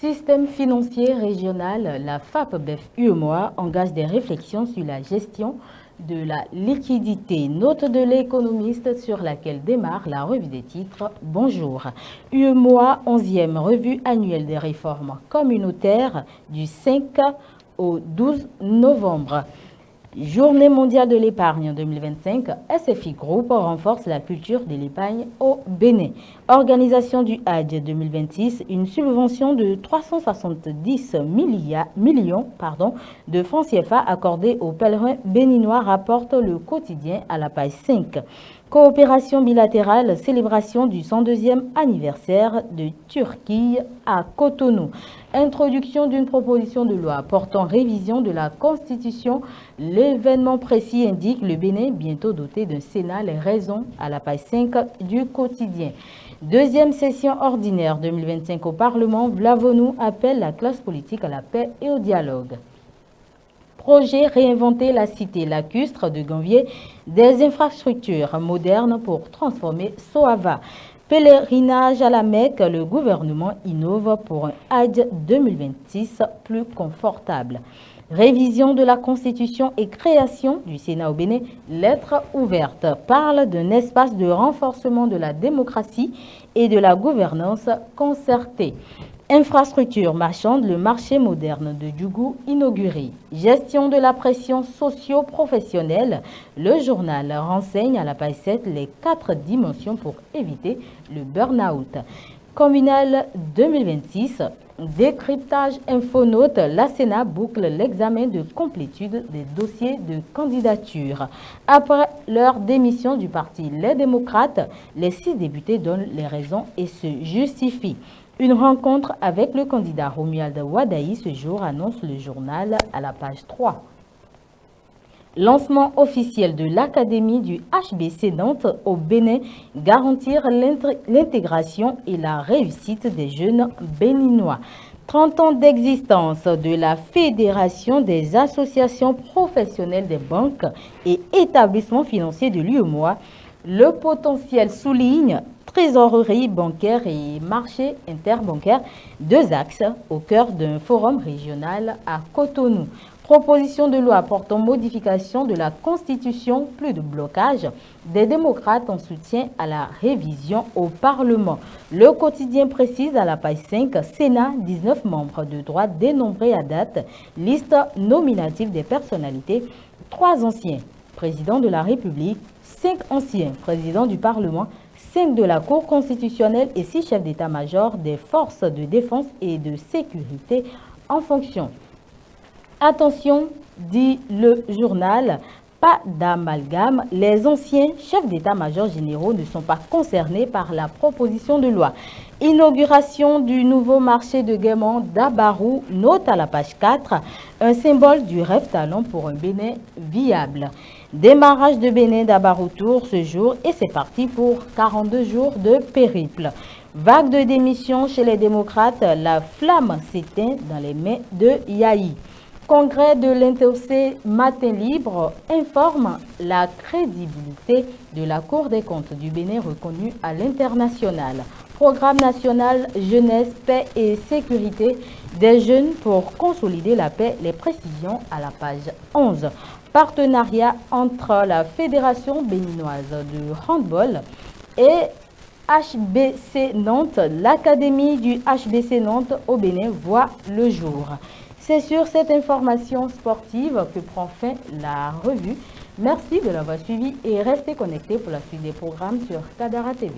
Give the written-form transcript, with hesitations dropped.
Système financier régional, la FAPBEF-UEMOA engage des réflexions sur la gestion de la liquidité. Note de l'économiste sur laquelle démarre la revue des titres. Bonjour. UEMOA, 11e revue annuelle des réformes communautaires du 5 au 12 novembre. Journée mondiale de l'épargne 2025, SFI Group renforce la culture de l'épargne au Bénin. Organisation du Hadj 2026, une subvention de 370 millions de francs CFA accordée aux pèlerins béninois, rapporte le quotidien à la page 5. Coopération bilatérale, célébration du 102e anniversaire de Turquie à Cotonou. Introduction d'une proposition de loi portant révision de la Constitution. L'événement précis indique le Bénin bientôt doté d'un Sénat. Les raisons à la page 5 du quotidien. Deuxième session ordinaire 2025 au Parlement. Vlavonou appelle la classe politique à la paix et au dialogue. Projet réinventer la cité lacustre de Ganvier, des infrastructures modernes pour transformer Soava. Pèlerinage à la Mecque, le gouvernement innove pour un Hadj 2026 plus confortable. Révision de la Constitution et création du Sénat au Bénin, lettre ouverte, parle d'un espace de renforcement de la démocratie et de la gouvernance concertée. Infrastructure marchande, le marché moderne de Djougou inauguré. Gestion de la pression socio-professionnelle, le journal renseigne à la page 7 les 4 dimensions pour éviter le burn-out. Communal 2026, décryptage infonaute, la Sénat boucle l'examen de complétude des dossiers de candidature. Après leur démission du parti Les Démocrates, les 6 députés donnent les raisons et se justifient. Une rencontre avec le candidat Romuald Wadaï ce jour, annonce le journal à la page 3. Lancement officiel de l'Académie du HBC Nantes au Bénin, garantir l'intégration et la réussite des jeunes béninois. 30 ans d'existence de la Fédération des associations professionnelles des banques et établissements financiers de l'UEMOA, le potentiel souligne trésorerie bancaire et marché interbancaire, 2 axes au cœur d'un forum régional à Cotonou. Proposition de loi portant modification de la Constitution, plus de blocage, des démocrates en soutien à la révision au Parlement. Le quotidien précise à la page 5, Sénat, 19 membres de droite dénombrés à date, liste nominative des personnalités, 3 anciens présidents de la République, 5 anciens présidents du Parlement, 5 de la Cour constitutionnelle et 6 chefs d'état-major des forces de défense et de sécurité en fonction. Attention, dit le journal, pas d'amalgame, les anciens chefs d'état-major généraux ne sont pas concernés par la proposition de loi. Inauguration du nouveau marché de gaiement d'Abarou, note à la page 4, un symbole du rêve talent pour un Bénin viable. Démarrage de Bénin d'Abarou Tour ce jour et c'est parti pour 42 jours de périple. Vague de démission chez les démocrates, la flamme s'éteint dans les mains de Yahi. Congrès de l'Interc Matin Libre informe la crédibilité de la Cour des comptes du Bénin reconnue à l'international. Programme national jeunesse, paix et sécurité des jeunes pour consolider la paix, les précisions à la page 11. Partenariat entre la Fédération béninoise de handball et HBC Nantes, l'Académie du HBC Nantes au Bénin voit le jour. C'est sur cette information sportive que prend fin la revue. Merci de l'avoir suivi et restez connectés pour la suite des programmes sur Kadara TV.